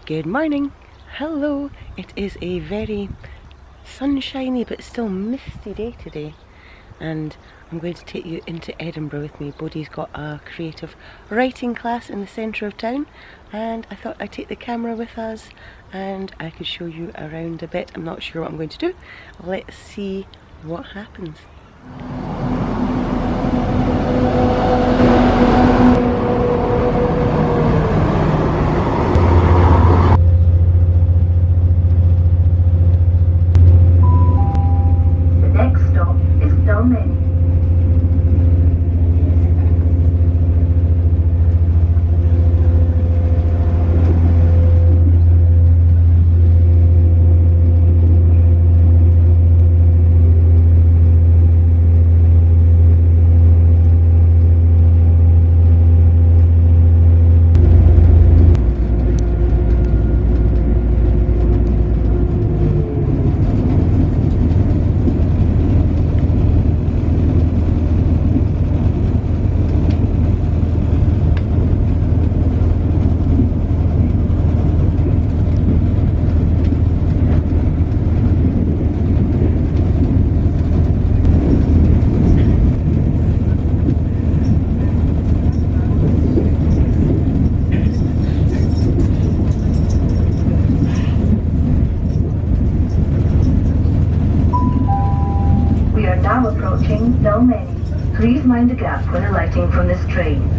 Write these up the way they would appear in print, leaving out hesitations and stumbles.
Good morning. Hello. It is a very sunshiny but still misty day today, and I'm going to take you into Edinburgh with me. Bodhi's got a creative writing class in the centre of town, and I thought I'd take the camera with us and I could show you around a bit. I'm not sure what I'm going to do. Let's see what happens. Now approaching Dalmeny. Please mind the gap when alighting from this train.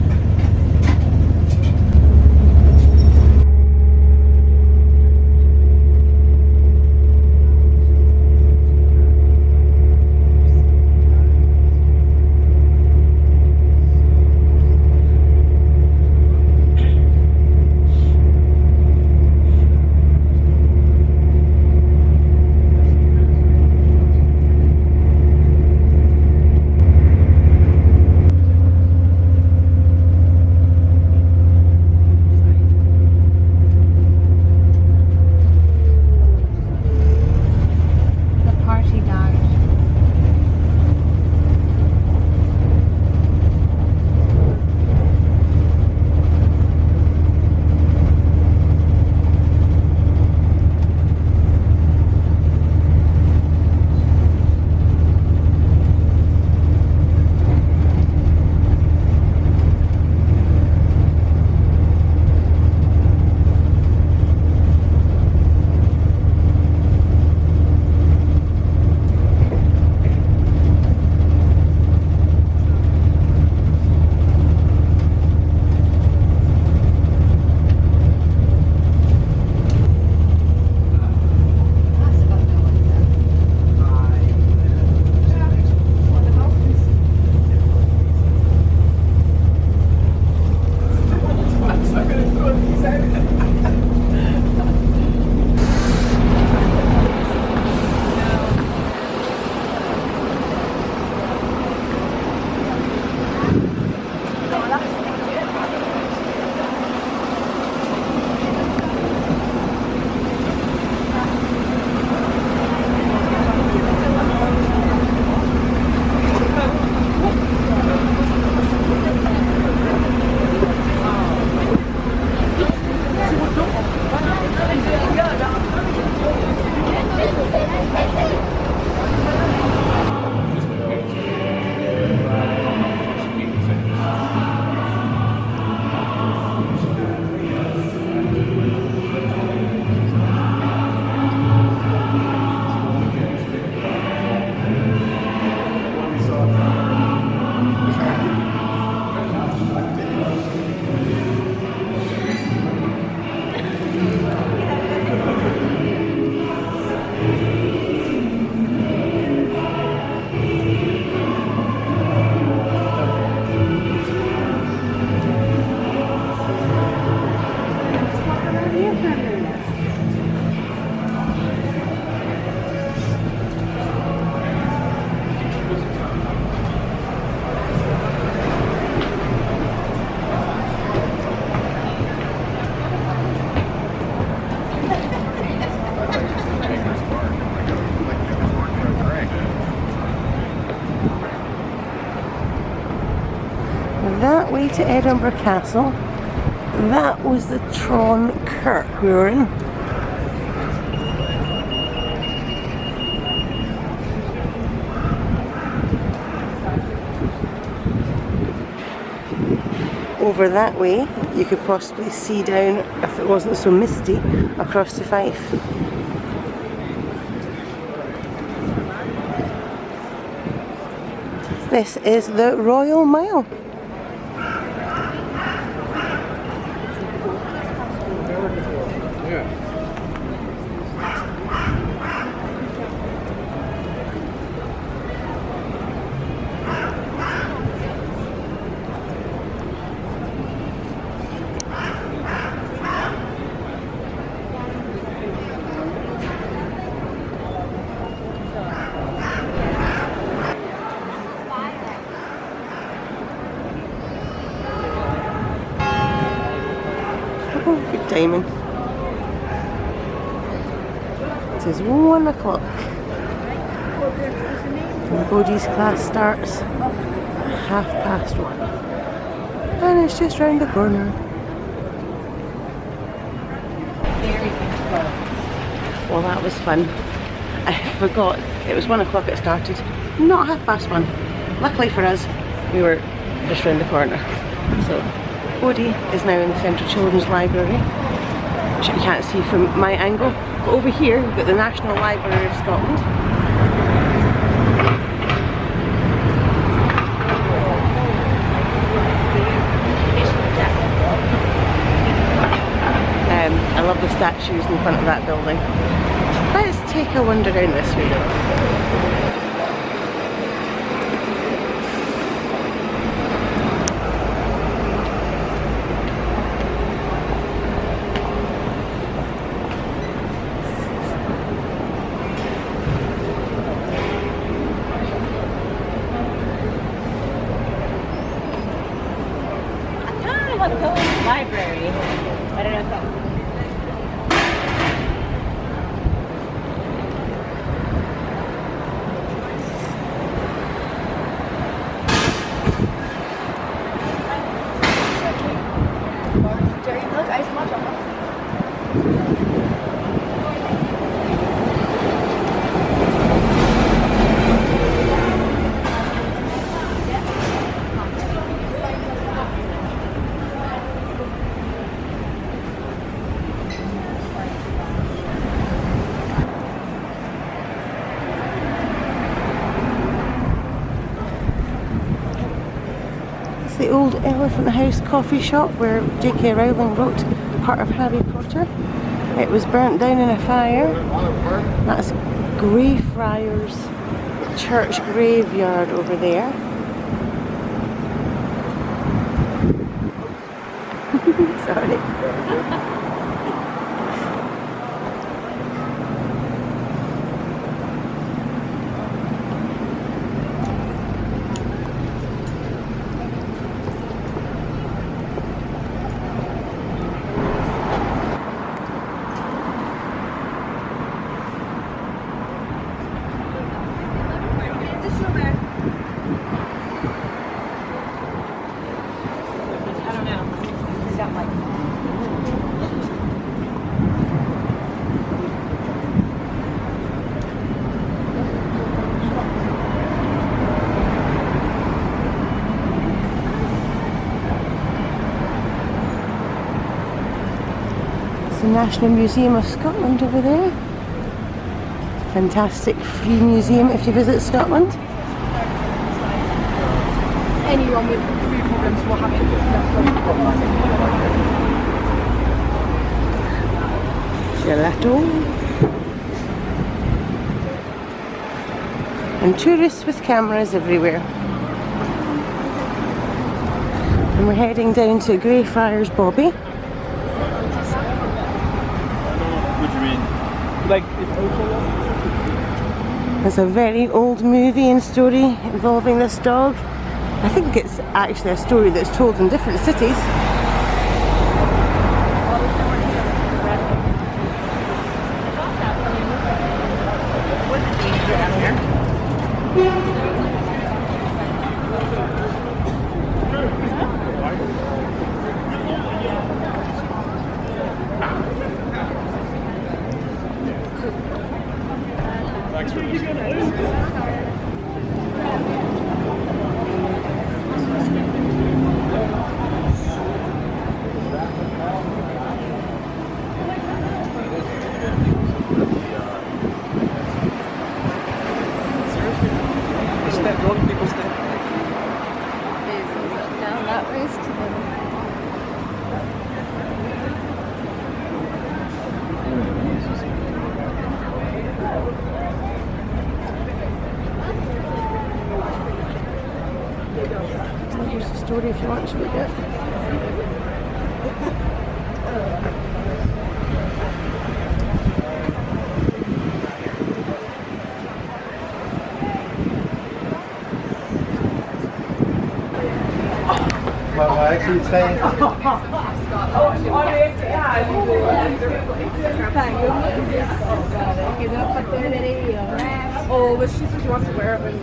That way to Edinburgh Castle, that was the Kirk we were in. Over that way, you could possibly see down, if it wasn't so misty, across to Fife. This is the Royal Mile. Oh, good timing. It is 1 o'clock. And Bodhi's class starts at 1:30. And it's just round the corner. Well, that was fun. I forgot it was 1 o'clock it started, not 1:30. Luckily for us, we were just round the corner. So Bodhi is now in the Central Children's Library, which you can't see from my angle. But over here, we've got the National Library of Scotland. I love the statues in front of that building. Let's take a wander down this way. Library. I don't know if that... The old Elephant House coffee shop where J.K. Rowling wrote part of Harry Potter. It was burnt down in a fire. That's Greyfriars Church graveyard over there. Sorry. The National Museum of Scotland over there. Fantastic free museum if you visit Scotland. Anyone with food problems will have it. Gelato. And tourists with cameras everywhere. And we're heading down to Greyfriars Bobby. There's a very old movie and story involving this dog. I think it's actually a story that's told in different cities. Down that way to here's the story if you want to read it. Well, I actually say. Oh, but she said she wants to wear it when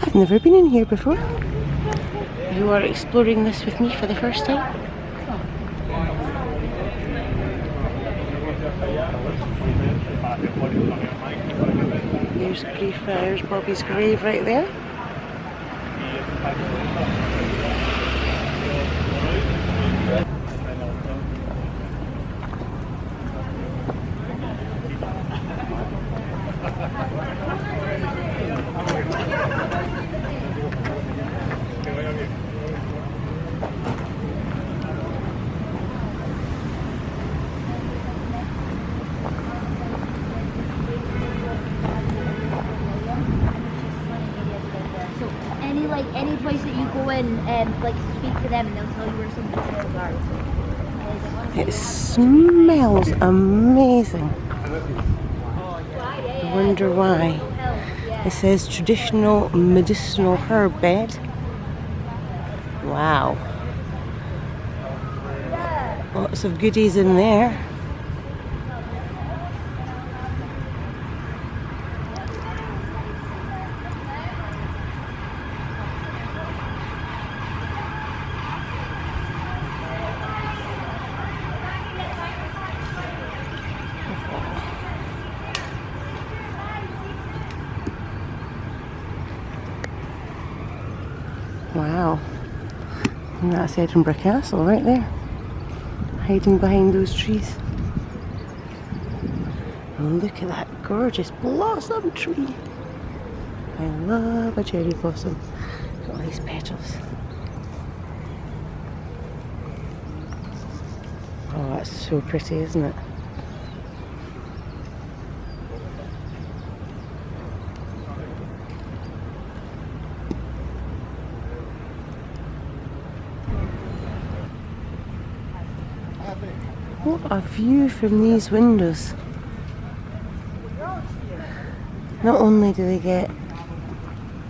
I've never been in here before. You are exploring this with me for the first time. There's Greyfriars Bobby's grave right there. Any place that you go in and like speak to them and they'll tell you where somebody's guards. It smells amazing. I wonder why. It says traditional medicinal herb bed. Wow. Lots of goodies in there. Wow, and that's Edinburgh Castle right there, hiding behind those trees. And look at that gorgeous blossom tree. I love a cherry blossom. Got all these petals. Oh, that's so pretty, isn't it? What a view from these windows. Not only do they get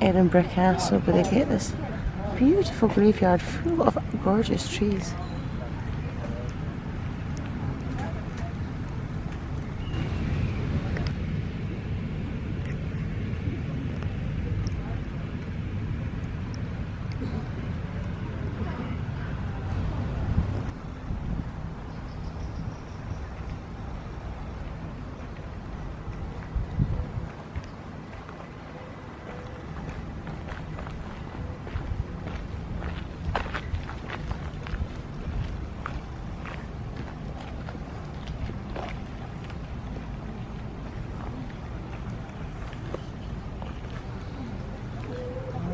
Edinburgh Castle, but they get this beautiful graveyard full of gorgeous trees.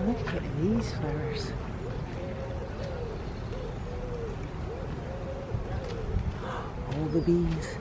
Look at these flowers. All the bees.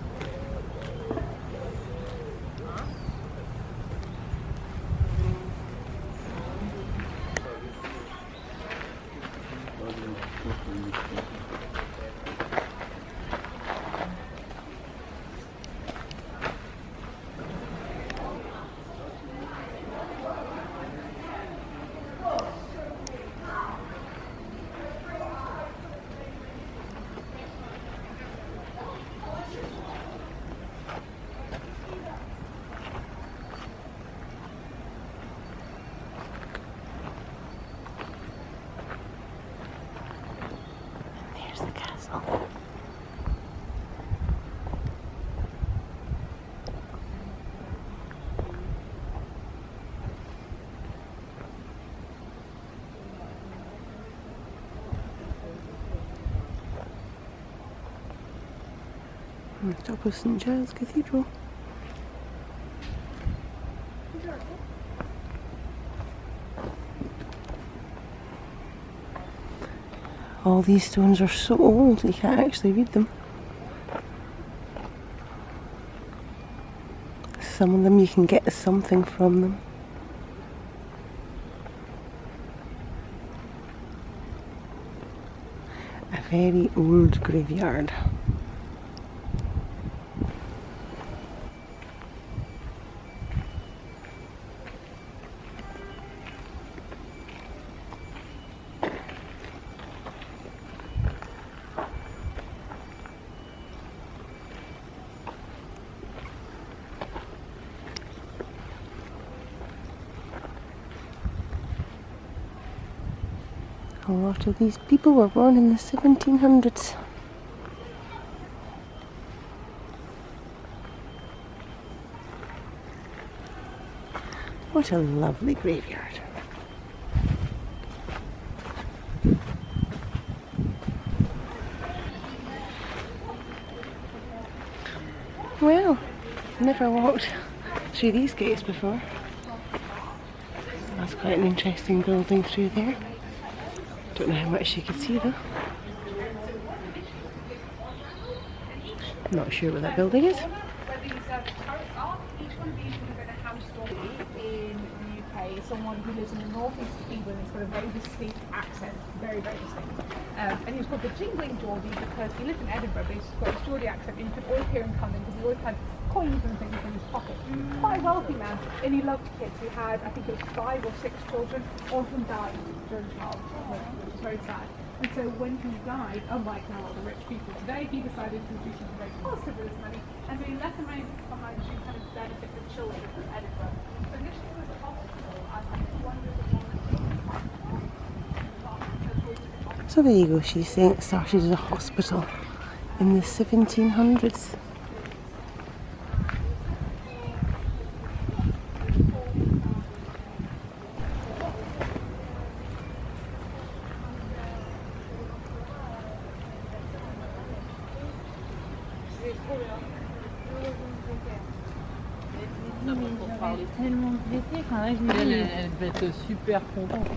On the top of St Giles Cathedral. All these stones are so old you can't actually read them. Some of them you can get something from them. A very old graveyard. A lot of these people were born in the 1700s. What a lovely graveyard. Well, never walked through these gates before. That's quite an interesting building through there. Don't know how much you could see though. Not sure what that building is. Where these turrets are, each one of these would have been a house story in the UK. Someone who lives in the northeast of England has got a very distinct accent, very, very distinct. And he was called the Jingling Geordie because he lived in Edinburgh, but he's got a Geordie accent, and you could always hear him coming because he always had coins and things in his pocket. Quite a wealthy man, and he loved kids. He had, I think it was 5 or 6 children, all of them died during childhood, which is very sad. And so when he died, unlike now all the rich people today, he decided to do something very positive with his money, and so he left the money behind to kind of benefit the children of Edinburgh. So initially it was a hospital, and So there you go, she's saying it started as a hospital in the 1700s. Tellement d'été, quand même, elle devait être super contente.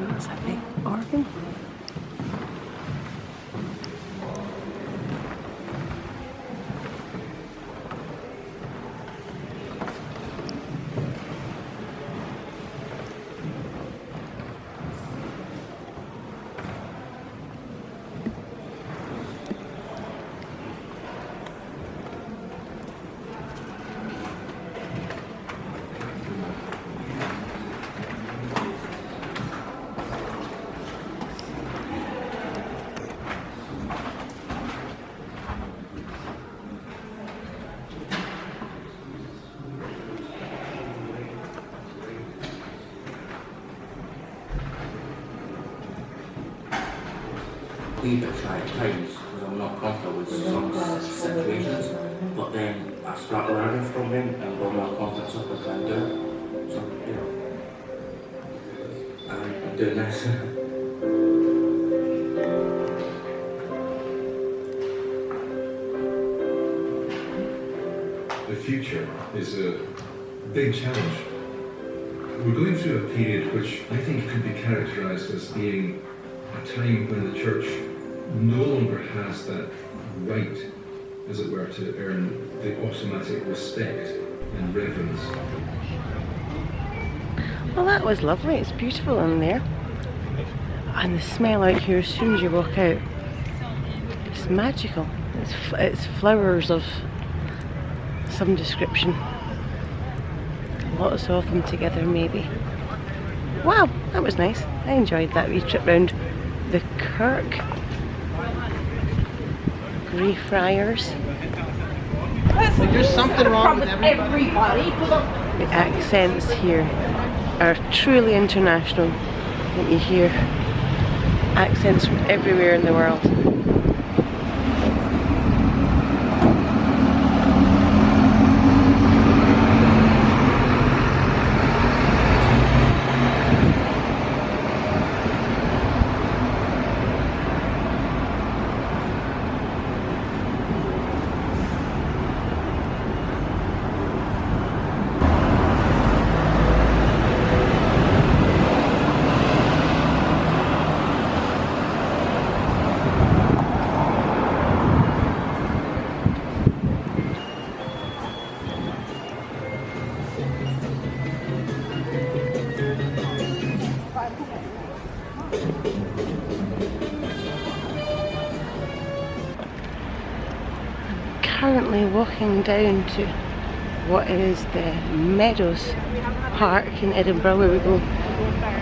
That's a big organ. Leave it try times because I'm not comfortable with some situations, but then I start learning from him and got more confidence up I can do it. So, you know, I'm doing this. future is a big challenge. We're going through a period which I think could be characterised as being a time when the church no longer has that right, as it were, to earn the automatic respect and reverence. Well, that was lovely. It's beautiful in there. And the smell out here as soon as you walk out, it's magical. It's flowers of some description. Lots of them together, maybe. Wow, that was nice. I enjoyed that wee trip round the Kirk. Greyfriars. There's something wrong with everybody. The accents here are truly international. Let me hear accents from everywhere in the world. Currently walking down to what is the Meadows Park in Edinburgh, where we go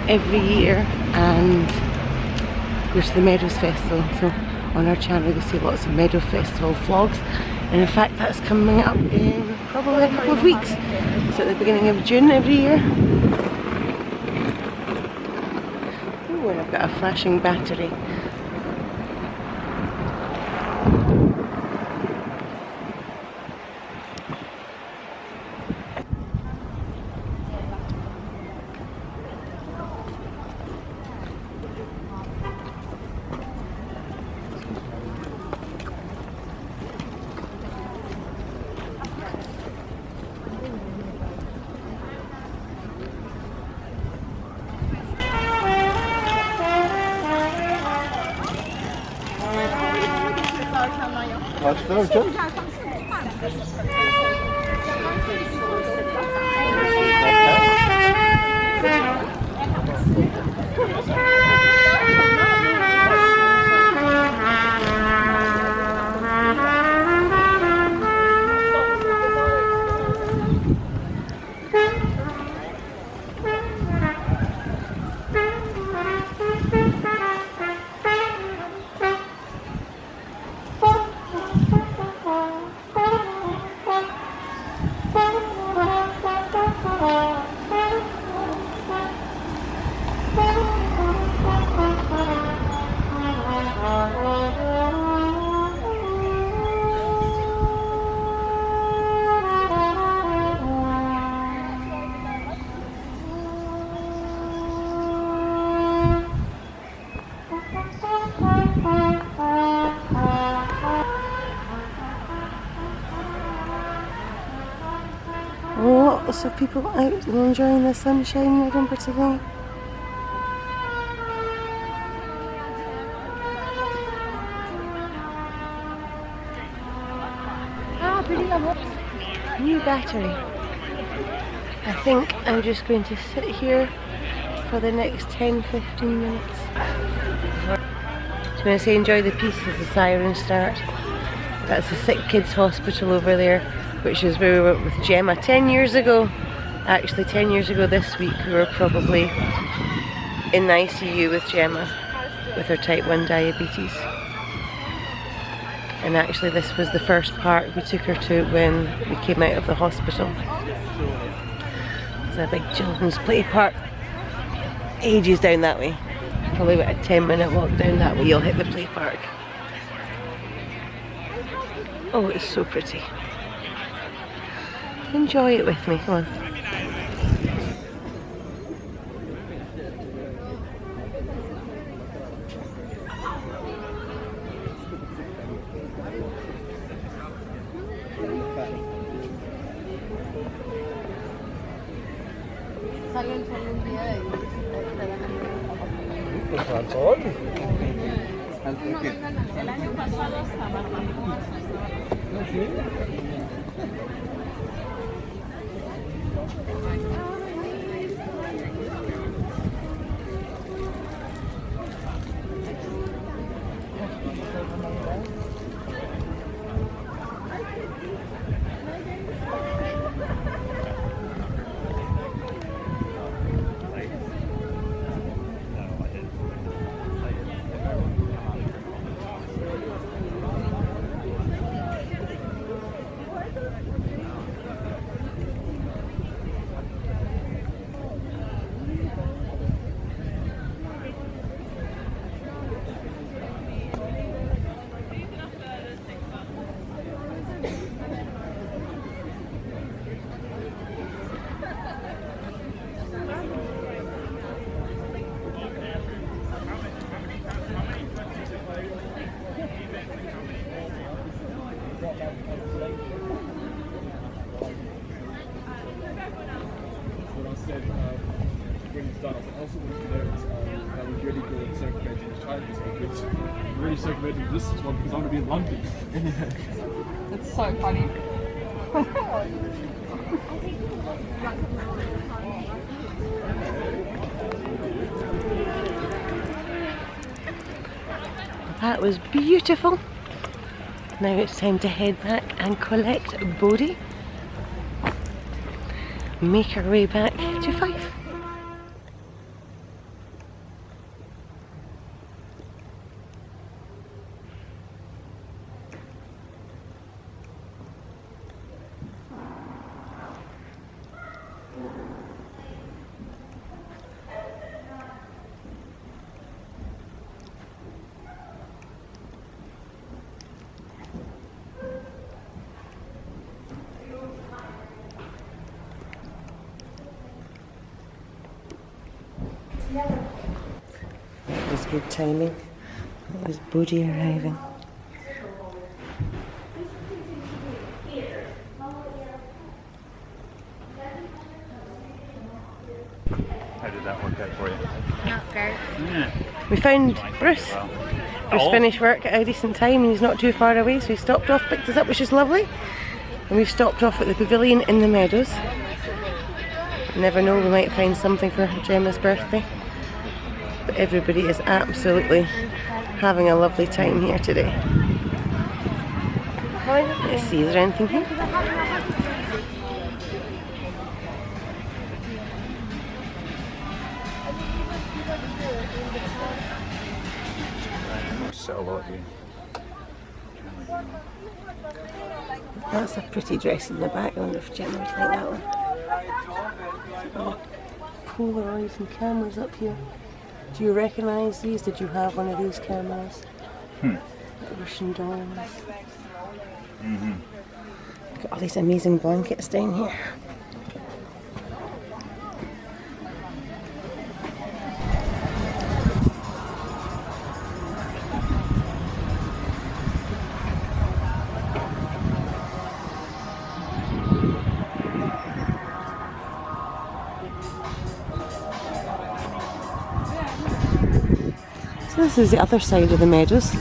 every year and go to the Meadows Festival. So on our channel you'll see lots of Meadows Festival vlogs, and in fact that's coming up in probably a couple of weeks. So at the beginning of June every year. Ooh, and I've got a flashing battery. Lots of people out enjoying the sunshine in Edinburgh today. New battery. I think I'm just going to sit here for the next 10-15 minutes. So when I say enjoy the peace as the sirens start, that's the sick kids hospital over there, which is where we were with Gemma 10 years ago. Actually 10 years ago this week we were probably in the ICU with Gemma with her type 1 diabetes. And actually this was the first park we took her to when we came out of the hospital. There's a big children's play park ages down that way. Probably about a 10-minute walk down that way you'll hit the play park. Oh, it's so pretty. Enjoy it with me, come on. salen solo un día y El año pasado estaba really circulating this one because I'm going to be in London. It's so funny. That was beautiful. Now it's time to head back and collect Bodhi. Make our way back to Fife. It was good timing. It was Bodhi arriving. How did that work out for you? Not great. Yeah. We found Bruce. Bruce finished work at a decent time and he's not too far away, so he stopped off, picked us up, which is lovely. And we've stopped off at the pavilion in the Meadows. Never know, we might find something for Gemma's birthday. But everybody is absolutely having a lovely time here today. Let's see, is there anything here? That's a pretty dress in the back. I wonder if Gemma would like that one. Oh, Polaroids and cameras up here. Do you recognise these? Did you have one of these cameras? Russian dolls. Look at all these amazing blankets down here. So this is the other side of the Meadows.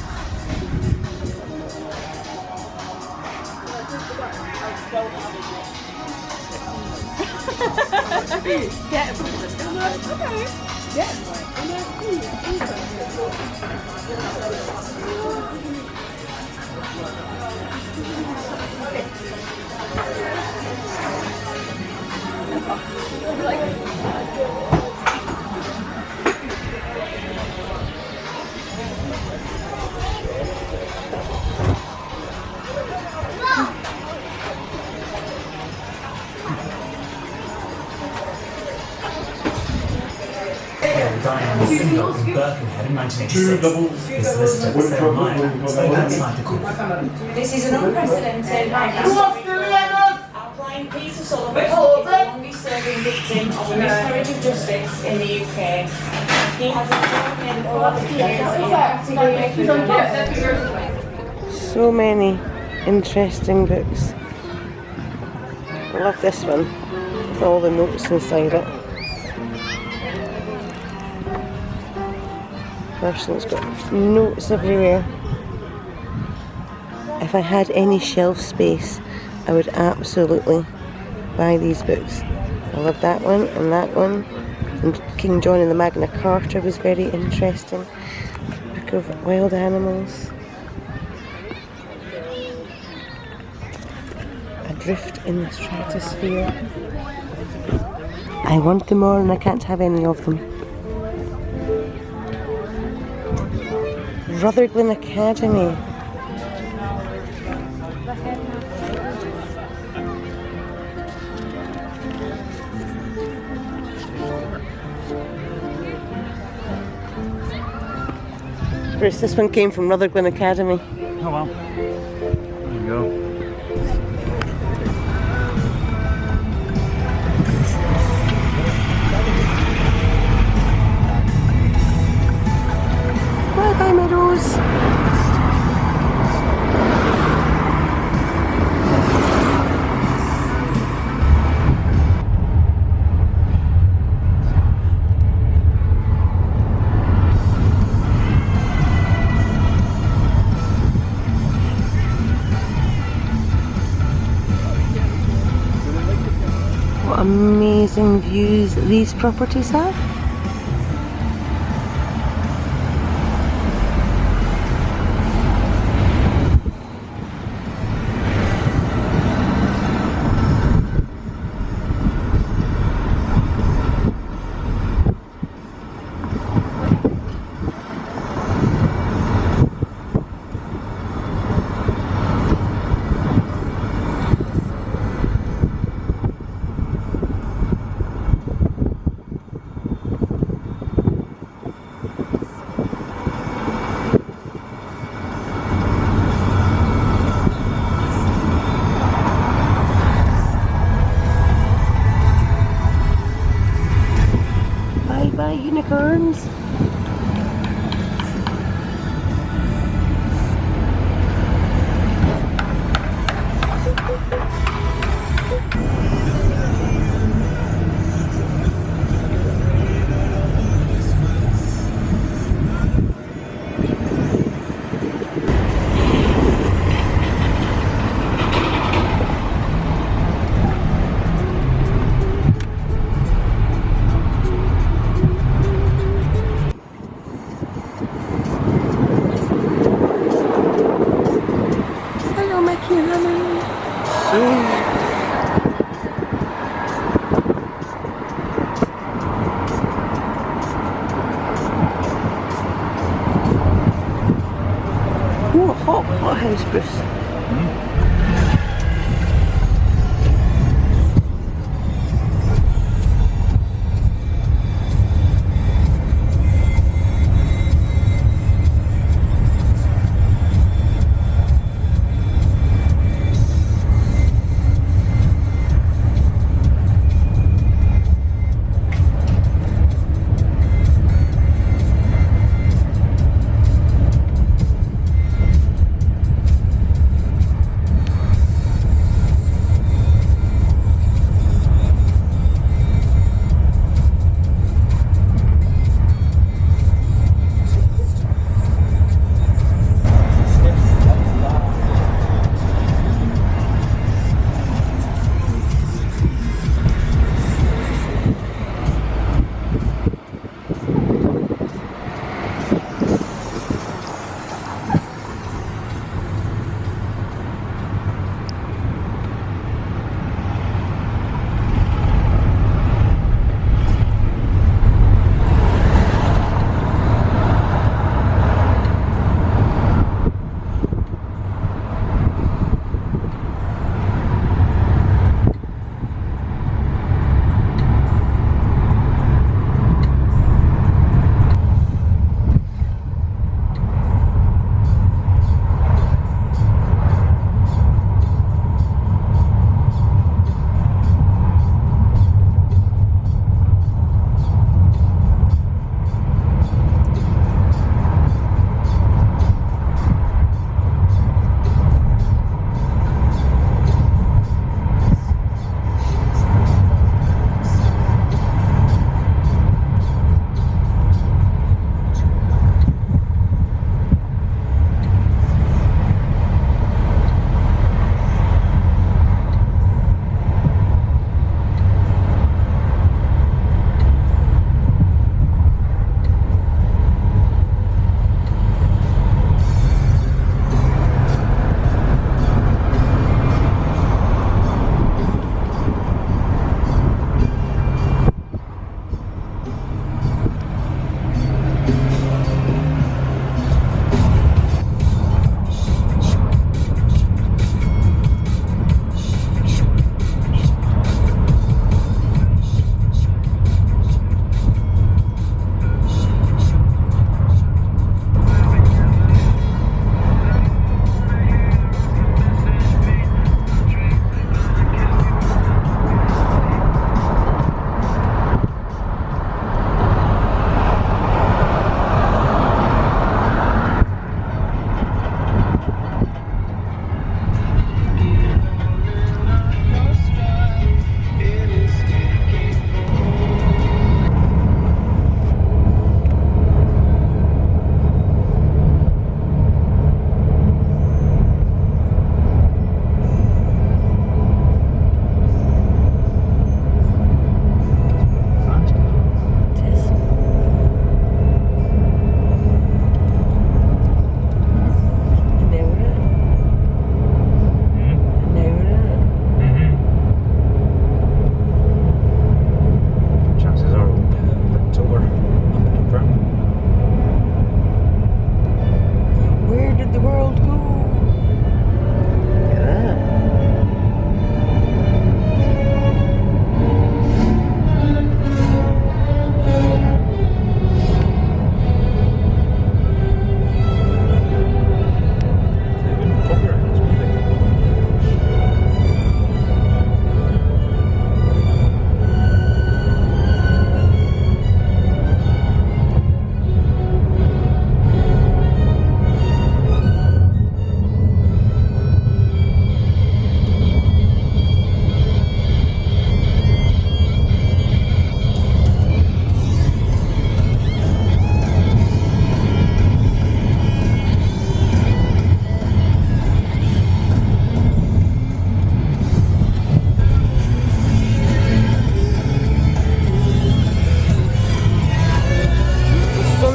Diane single in Birkenhead in 1986 is listed as their minor, so that's like the cool. This is an unprecedented outline piece of Sullivan is the longest serving victim of a miscarriage of justice in the UK. He has been 4 years. So many interesting books. I love this one with all the notes inside it. person. It's got notes everywhere. If I had any shelf space, I would absolutely buy these books. I love that one and that one. And King John and the Magna Carta was very interesting. Book of Wild Animals. Adrift in the Stratosphere. I want them all and I can't have any of them. Rutherglen Academy. Bruce, this one came from Rutherglen Academy. Oh well. There you go. Bye-bye, Meadows. What amazing views these properties have. Bye-bye, unicorns. Hot house, Bruce.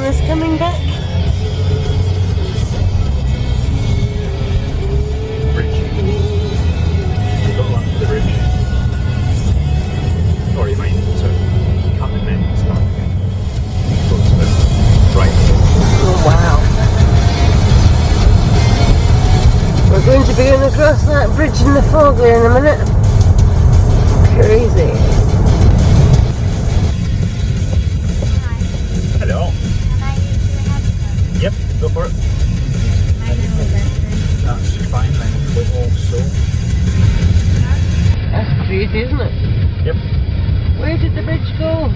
us coming back. Bridge. We've got one for the bridge. Or you might come and then start again. Go to the right. Oh wow. We're going to be going across that bridge in the fog there in a minute. Crazy. Hello. Yep, go for it. That's fine, then we'll also. That's crazy, isn't it? Yep. Where did the bridge go?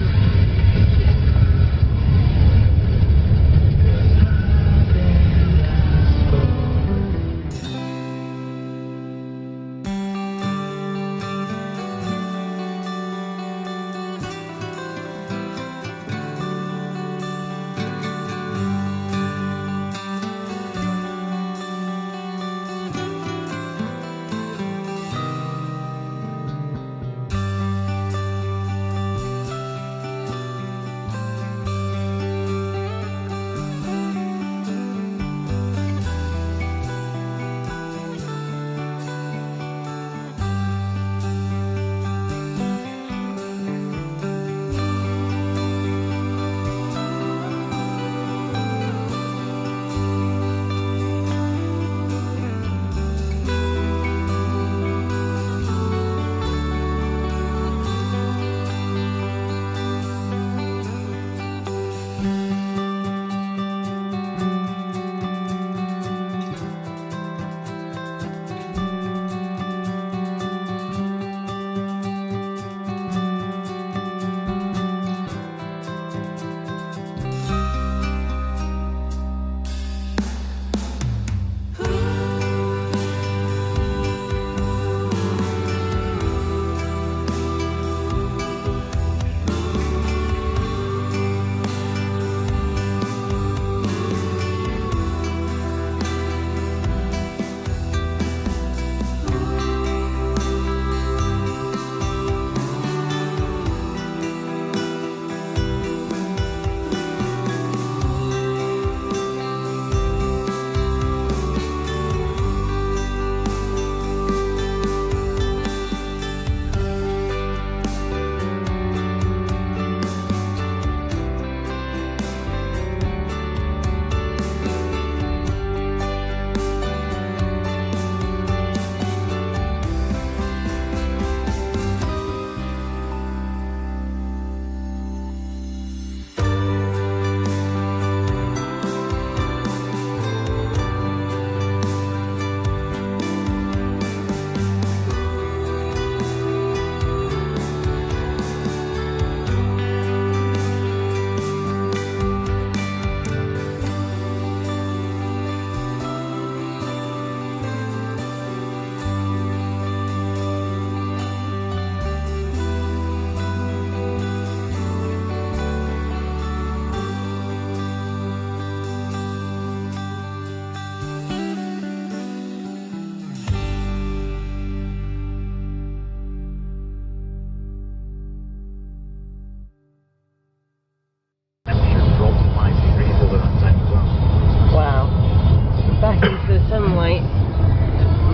sunlight.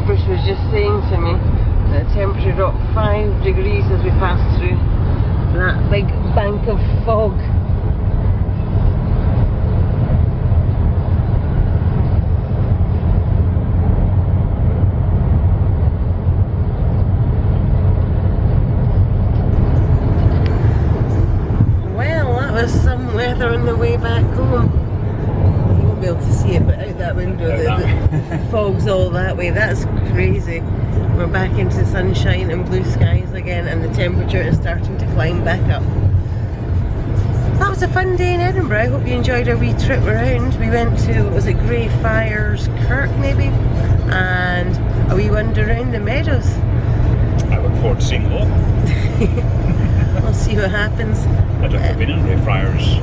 Bruce was just saying to me that the temperature dropped 5 degrees as we passed through that big bank of fog. Well, that was some weather on the way back home. You won't be able to see it, but out that window the fog's all that way. That's crazy. We're back into sunshine and blue skies again, and the temperature is starting to climb back up. That was a fun day in Edinburgh. I hope you enjoyed our wee trip around. We went to, was it Greyfriars Kirk maybe? And a wee wander around the Meadows. I look forward to seeing more. We'll see what happens. I don't have been in Greyfriars.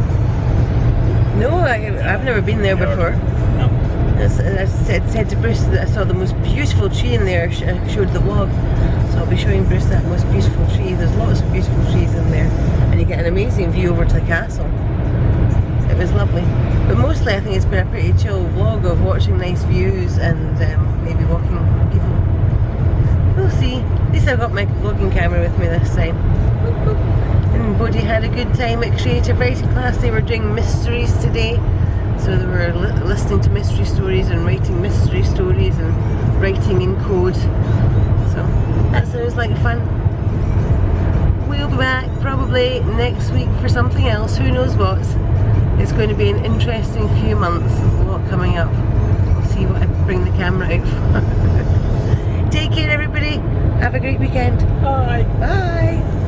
No, I've never been there before. No. I said to Bruce that I saw the most beautiful tree in there. I showed the vlog, so I'll be showing Bruce that most beautiful tree. There's lots of beautiful trees in there, and you get an amazing view over to the castle. It was lovely. But mostly I think it's been a pretty chill vlog of watching nice views and maybe walking people. We'll see. At least I've got my vlogging camera with me this time. And Bodhi had a good time at Creative Writing class. They were doing mysteries today. So they were listening to mystery stories and writing mystery stories and writing in code. So that sounds like fun. We'll be back probably next week for something else. Who knows what? It's going to be an interesting few months. A lot coming up. We'll see what I bring the camera out for. Take care everybody. Have a great weekend. Bye. Bye.